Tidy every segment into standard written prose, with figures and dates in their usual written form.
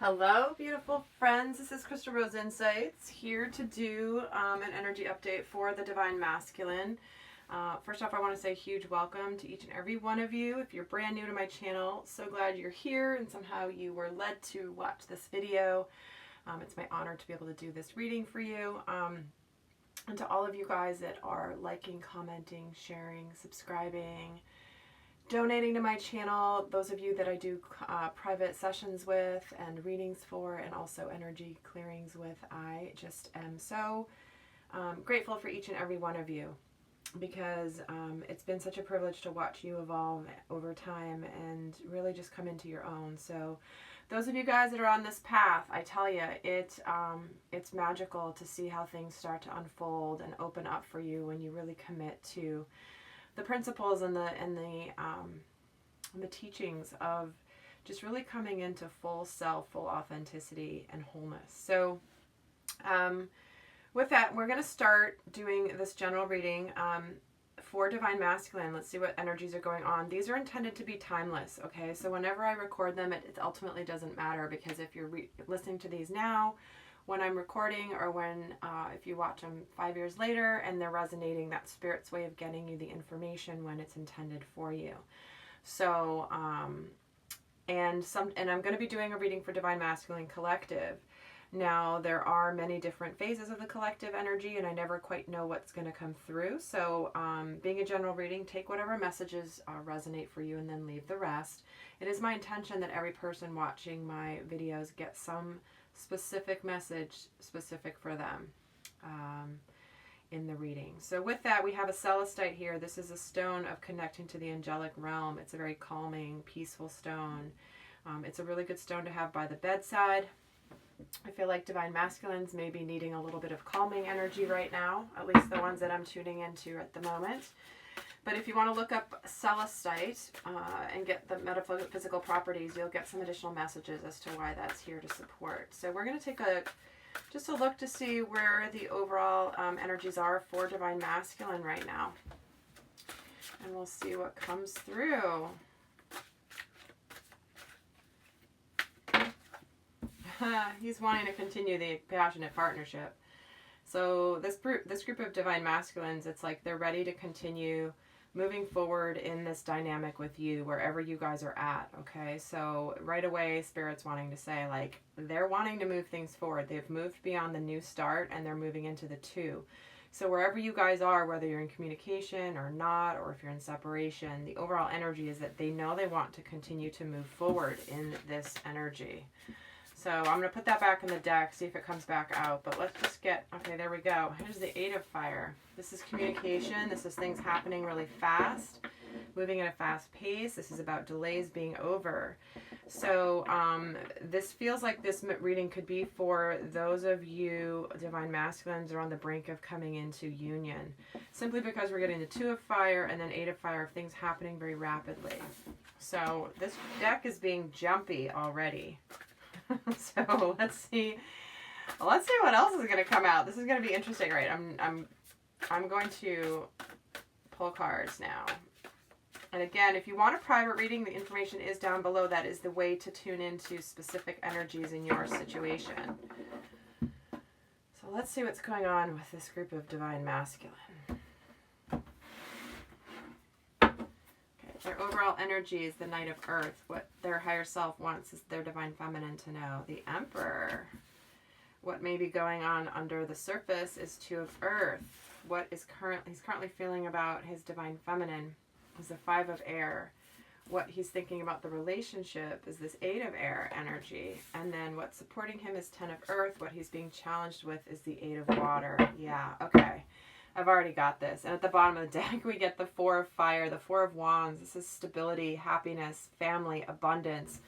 Hello, beautiful friends. This is Crystal Rose Insights, here to do an energy update for the Divine Masculine. First off, I want to say a huge welcome to each and every one of you. If you're brand new to my channel, so glad you're here and somehow you were led to watch this video. It's my honor to be able to do this reading for you. And to all of you guys that are liking, commenting, sharing, subscribing, donating to my channel, those of you that I do private sessions with and readings for, and also energy clearings with, I just am so grateful for each and every one of you, because it's been such a privilege to watch you evolve over time and really just come into your own. So those of you guys that are on this path, I tell you, it's magical to see how things start to unfold and open up for you when you really commit to the principles and the teachings of just really coming into full self, full authenticity and wholeness. So with that, we're going to start doing this general reading for Divine Masculine. Let's see what energies are going on. These are intended to be timeless, okay? So whenever I record them, it ultimately doesn't matter, because if you're listening to these now, when I'm recording, or when if you watch them 5 years later and they're resonating, that's Spirit's way of getting you the information when it's intended for you. So and I'm going to be doing a reading for Divine Masculine Collective. Now, there are many different phases of the collective energy, and I never quite know what's going to come through. So being a general reading, take whatever messages resonate for you and then leave the rest. It is my intention that every person watching my videos gets some specific message specific for them in the reading. So with that, we have a celestite here. This is a stone of connecting to the angelic realm. It's a very calming, peaceful stone. It's a really good stone to have by the bedside. I feel like Divine Masculines may be needing a little bit of calming energy right now, at least the ones that I'm tuning into at the moment. But if you want to look up celestite and get the metaphysical properties, you'll get some additional messages as to why that's here to support. So we're going to take just a look to see where the overall energies are for Divine Masculine right now. And we'll see what comes through. He's wanting to continue the passionate partnership. So this group of Divine Masculines, it's like they're ready to continue moving forward in this dynamic with you, wherever you guys are at, okay? So right away, Spirit's wanting to say, like, they're wanting to move things forward. They've moved beyond the new start, and they're moving into the two. So wherever you guys are, whether you're in communication or not, or if you're in separation, the overall energy is that they know they want to continue to move forward in this energy. So I'm going to put that back in the deck, see if it comes back out. But let's just get, okay, there we go. Here's the Eight of Fire. This is communication. This is things happening really fast, moving at a fast pace. This is about delays being over. So this feels like this reading could be for those of you Divine Masculines are on the brink of coming into union. Simply because we're getting the Two of Fire and then Eight of Fire, of things happening very rapidly. So this deck is being jumpy already. So let's see what else is going to come out. This is going to be interesting, right? I'm going to pull cards now. And again, if you want a private reading, the information is down below. That is the way to tune into specific energies in your situation. So let's see what's going on with this group of Divine Masculine. Their overall energy is the Knight of Earth. What their higher self wants is their Divine Feminine to know. The Emperor. What may be going on under the surface is Two of Earth. What is he's currently feeling about his Divine Feminine is the Five of Air. What he's thinking about the relationship is this Eight of Air energy. And then what's supporting him is Ten of Earth. What he's being challenged with is the Eight of Water. Yeah, okay. I've already got this. And at the bottom of the deck, we get the Four of Fire, the Four of Wands. This is stability, happiness, family, abundance.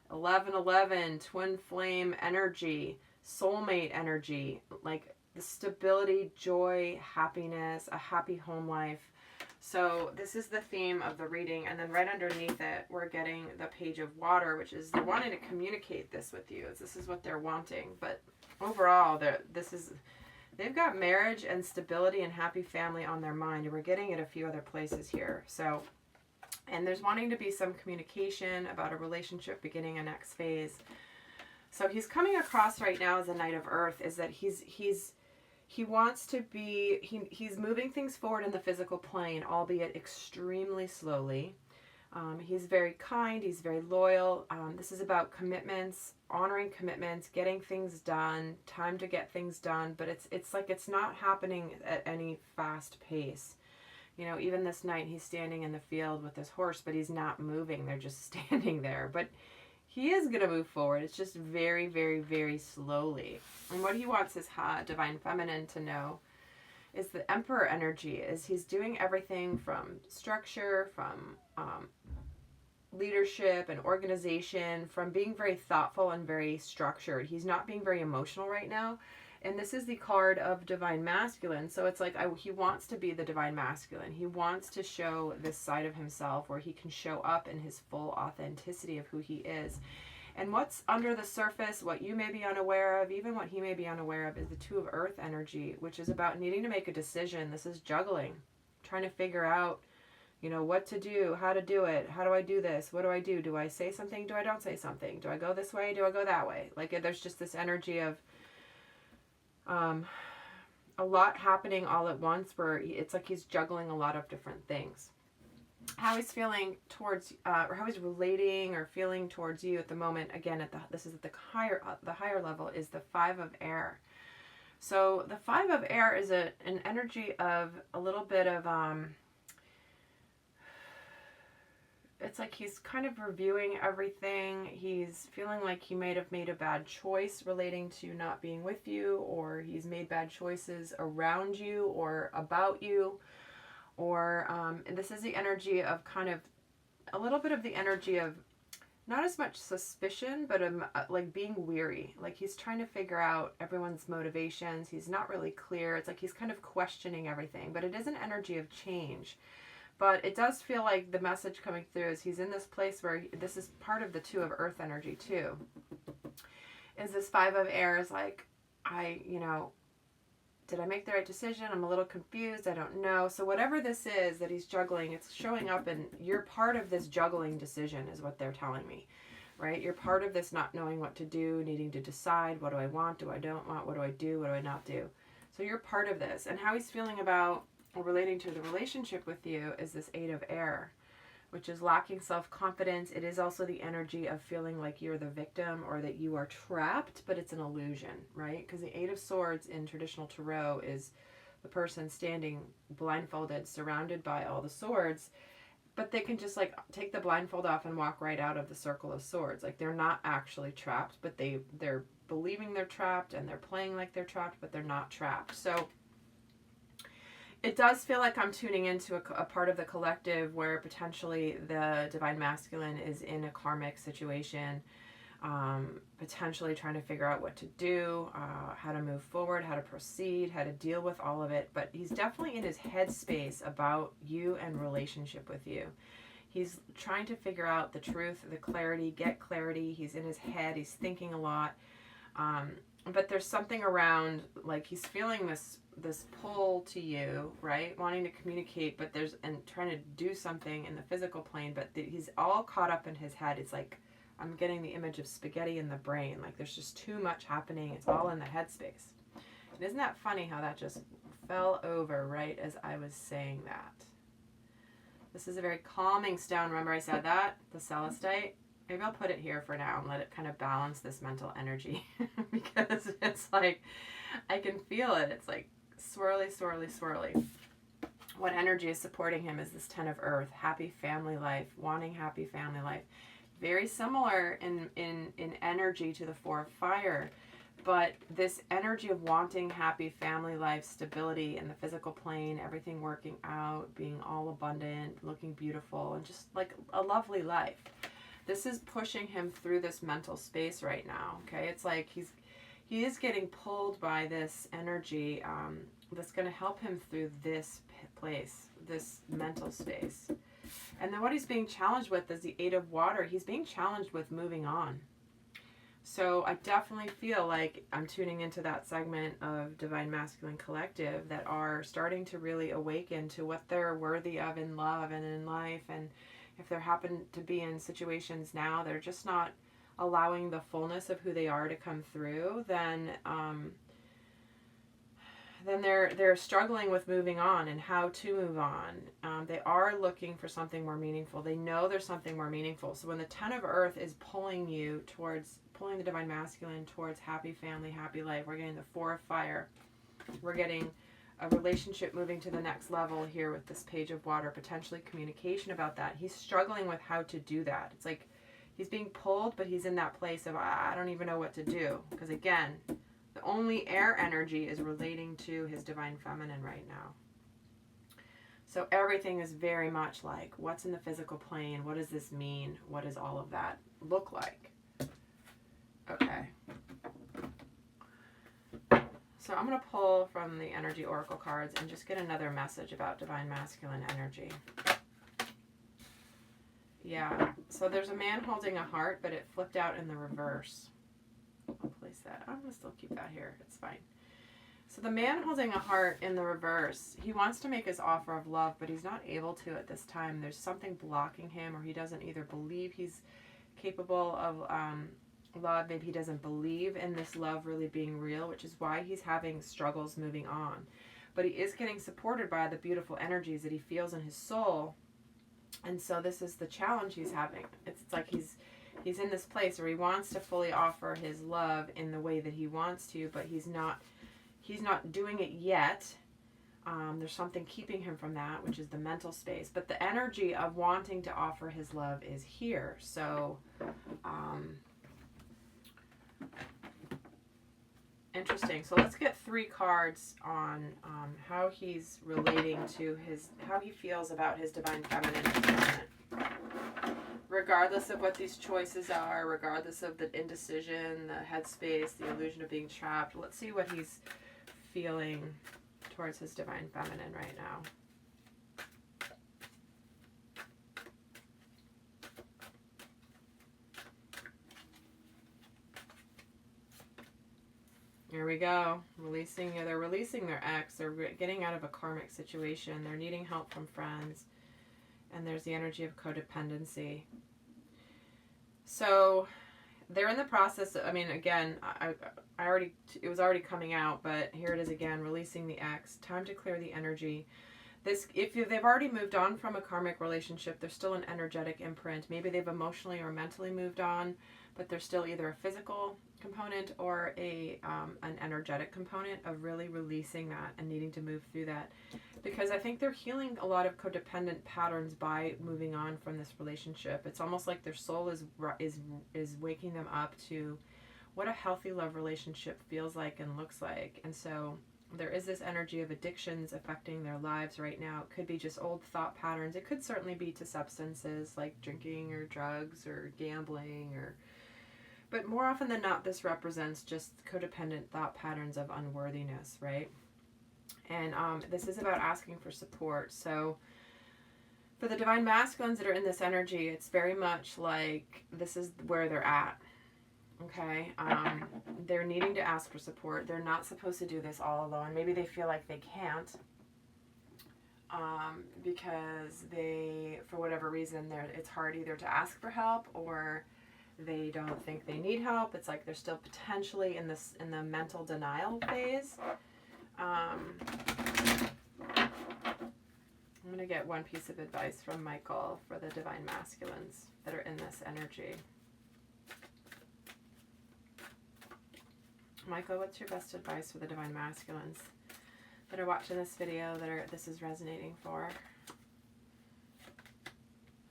1111, twin flame energy, soulmate energy, like the stability, joy, happiness, a happy home life. So this is the theme of the reading. And then right underneath it, we're getting the Page of Water, which is they're wanting to communicate this with you. This is what they're wanting. But overall, they've got marriage and stability and happy family on their mind. And we're getting it a few other places here. So, and there's wanting to be some communication about a relationship beginning a next phase. So he's coming across right now as a Knight of Earth, is that he wants to be, he's moving things forward in the physical plane, albeit extremely slowly. He's very kind. He's very loyal. This is about commitments, honoring commitments, getting things done, time to get things done. But it's like it's not happening at any fast pace. You know, even this night he's standing in the field with his horse, but he's not moving. They're just standing there. But he is going to move forward. It's just very, very, very slowly. And what he wants his divine feminine to know is the Emperor energy. Is he's doing everything from structure, from leadership and organization, from being very thoughtful and very structured. He's not being very emotional right now. And this is the card of divine masculine. So it's like he wants to be the divine masculine. He wants to show this side of himself where he can show up in his full authenticity of who he is. And what's under the surface, what you may be unaware of, even what he may be unaware of, is the Two of Earth energy, which is about needing to make a decision. This is juggling, trying to figure out, you know, what to do, how to do it, how do I do this, what do I do? Do I say something? Do I don't say something? Do I go this way? Do I go that way? Like there's just this energy of a lot happening all at once, where it's like he's juggling a lot of different things. How he's feeling towards, or how he's relating or feeling towards you at the moment. Again, this is at the higher level, is the Five of Air. So the Five of Air is an energy of a little bit of it's like he's kind of reviewing everything. He's feeling like he may have made a bad choice relating to not being with you, or he's made bad choices around you or about you. Or and this is the energy of kind of a little bit of the energy of not as much suspicion, but like being weary. Like he's trying to figure out everyone's motivations. He's not really clear. It's like he's kind of questioning everything, but it is an energy of change. But it does feel like the message coming through is he's in this place where this is part of the Two of Earth energy too. Is this Five of Air is like, did I make the right decision? I'm a little confused. I don't know. So whatever this is that he's juggling, it's showing up, and you're part of this juggling decision is what they're telling me, right? You're part of this not knowing what to do, needing to decide, what do I want, do I don't want, what do I do, what do I not do? So you're part of this. And how he's feeling about relating to the relationship with you is this Eight of Air, which is lacking self-confidence. It is also the energy of feeling like you're the victim or that you are trapped, but it's an illusion, right? Because the Eight of Swords in traditional tarot is the person standing blindfolded, surrounded by all the swords, but they can just like take the blindfold off and walk right out of the circle of swords. Like they're not actually trapped, but they're believing they're trapped, and they're playing like they're trapped, but they're not trapped. So it does feel like I'm tuning into a part of the collective where potentially the divine masculine is in a karmic situation, potentially trying to figure out what to do, how to move forward, how to proceed, how to deal with all of it. But he's definitely in his headspace about you and relationship with you. He's trying to figure out the truth, the clarity, get clarity. He's in his head. He's thinking a lot. But there's something around, like he's feeling this pull to you, right? Wanting to communicate, but and trying to do something in the physical plane, but he's all caught up in his head. It's like, I'm getting the image of spaghetti in the brain. Like there's just too much happening. It's all in the headspace. And isn't that funny how that just fell over right as I was saying that? This is a very calming stone. Remember I said that? The celestite? Maybe I'll put it here for now and let it kind of balance this mental energy because it's like, I can feel it. It's like swirly, swirly, swirly. What energy is supporting him is this Ten of Earth, happy family life, wanting happy family life. Very similar in energy to the Four of Fire, but this energy of wanting happy family life, stability in the physical plane, everything working out, being all abundant, looking beautiful, and just like a lovely life. This is pushing him through this mental space right now, okay? It's like he is getting pulled by this energy that's going to help him through this place, this mental space. And then what he's being challenged with is the Eight of Water. He's being challenged with moving on. So I definitely feel like I'm tuning into that segment of Divine Masculine Collective that are starting to really awaken to what they're worthy of in love and in life. And if they happen to be in situations now, they're just not allowing the fullness of who they are to come through, then they're struggling with moving on and how to move on. They are looking for something more meaningful. They know there's something more meaningful. So when the 10 of Earth is pulling the Divine Masculine towards happy family, happy life, we're getting the 4 of Fire. We're getting a relationship moving to the next level here with this Page of Water, potentially communication about that. He's struggling with how to do that. It's like he's being pulled, but he's in that place of, I don't even know what to do. Because again, the only air energy is relating to his Divine Feminine right now. So everything is very much like, what's in the physical plane? What does this mean? What does all of that look like? Okay. So I'm going to pull from the Energy Oracle cards and just get another message about Divine Masculine energy. Yeah, so there's a man holding a heart, but it flipped out in the reverse. I'll place that. I'm going to still keep that here. It's fine. So the man holding a heart in the reverse, he wants to make his offer of love, but he's not able to at this time. There's something blocking him, or he doesn't either believe he's capable of love. Maybe he doesn't believe in this love really being real, which is why he's having struggles moving on. But he is getting supported by the beautiful energies that he feels in his soul. And so this is the challenge he's having. It's like he's in this place where he wants to fully offer his love in the way that he wants to, but he's not doing it yet. There's something keeping him from that, which is the mental space. But the energy of wanting to offer his love is here. So, interesting. So let's get 3 cards on how he's relating to how he feels about his Divine Feminine at the moment. Regardless of what these choices are, regardless of the indecision, the headspace, the illusion of being trapped, let's see what he's feeling towards his Divine Feminine right now. Here we go. They're releasing their ex. They're getting out of a karmic situation. They're needing help from friends. And there's the energy of codependency. So they're in the process. I mean, again, it was already coming out, but here it is again, releasing the ex. Time to clear the energy. If they've already moved on from a karmic relationship, there's still an energetic imprint. Maybe they've emotionally or mentally moved on, but there's still either a physical component or an energetic component of really releasing that and needing to move through that. Because I think they're healing a lot of codependent patterns by moving on from this relationship. It's almost like their soul is waking them up to what a healthy love relationship feels like and looks like. And so there is this energy of addictions affecting their lives right now. It could be just old thought patterns. It could certainly be to substances like drinking or drugs or gambling, but more often than not, this represents just codependent thought patterns of unworthiness, right? And this is about asking for support. So for the Divine Masculines that are in this energy, it's very much like this is where they're at. Okay, they're needing to ask for support. They're not supposed to do this all alone. Maybe they feel like they can't because for whatever reason, it's hard either to ask for help or they don't think they need help. It's like they're still potentially in the mental denial phase. I'm going to get one piece of advice from Michael for the Divine Masculines that are in this energy. Michael, what's your best advice for the Divine Masculines that are watching this video, this is resonating for?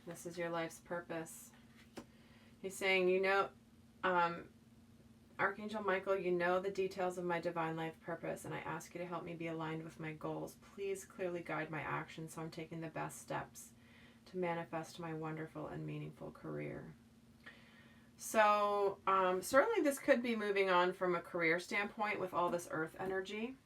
This is your life's purpose. He's saying, Archangel Michael, you know the details of my divine life purpose, and I ask you to help me be aligned with my goals. Please clearly guide my actions so I'm taking the best steps to manifest my wonderful and meaningful career. So certainly this could be moving on from a career standpoint with all this earth energy.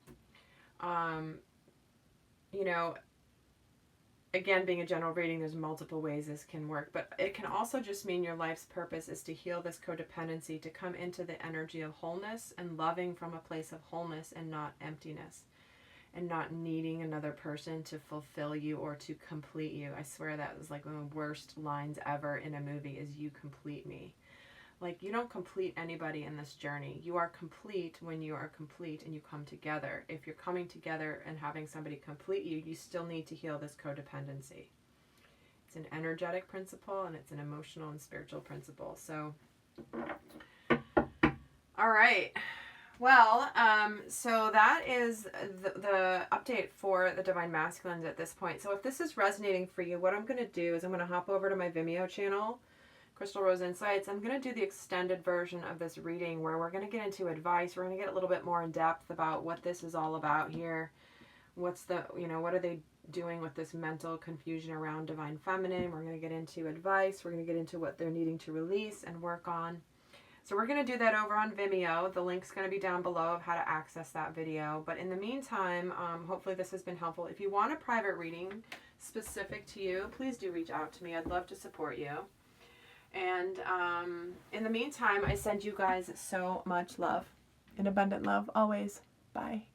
Again, being a general reading, there's multiple ways this can work, but it can also just mean your life's purpose is to heal this codependency, to come into the energy of wholeness and loving from a place of wholeness and not emptiness, and not needing another person to fulfill you or to complete you. I swear that was like one of the worst lines ever in a movie is "you complete me." Like, you don't complete anybody in this journey. You are complete when you are complete and you come together. If you're coming together and having somebody complete you, you still need to heal this codependency. It's an energetic principle and it's an emotional and spiritual principle. So, all right. Well, so that is the update for the Divine Masculines at this point. So if this is resonating for you, what I'm going to do is I'm going to hop over to my Vimeo channel, Crystal Rose Insights. I'm going to do the extended version of this reading where we're going to get into advice. We're going to get a little bit more in depth about what this is all about here. What's the, what are they doing with this mental confusion around Divine Feminine? We're going to get into advice. We're going to get into what they're needing to release and work on. So we're going to do that over on Vimeo. The link's going to be down below of how to access that video. But in the meantime, hopefully this has been helpful. If you want a private reading specific to you, please do reach out to me. I'd love to support you. And in the meantime, I send you guys so much love and abundant love always. Bye.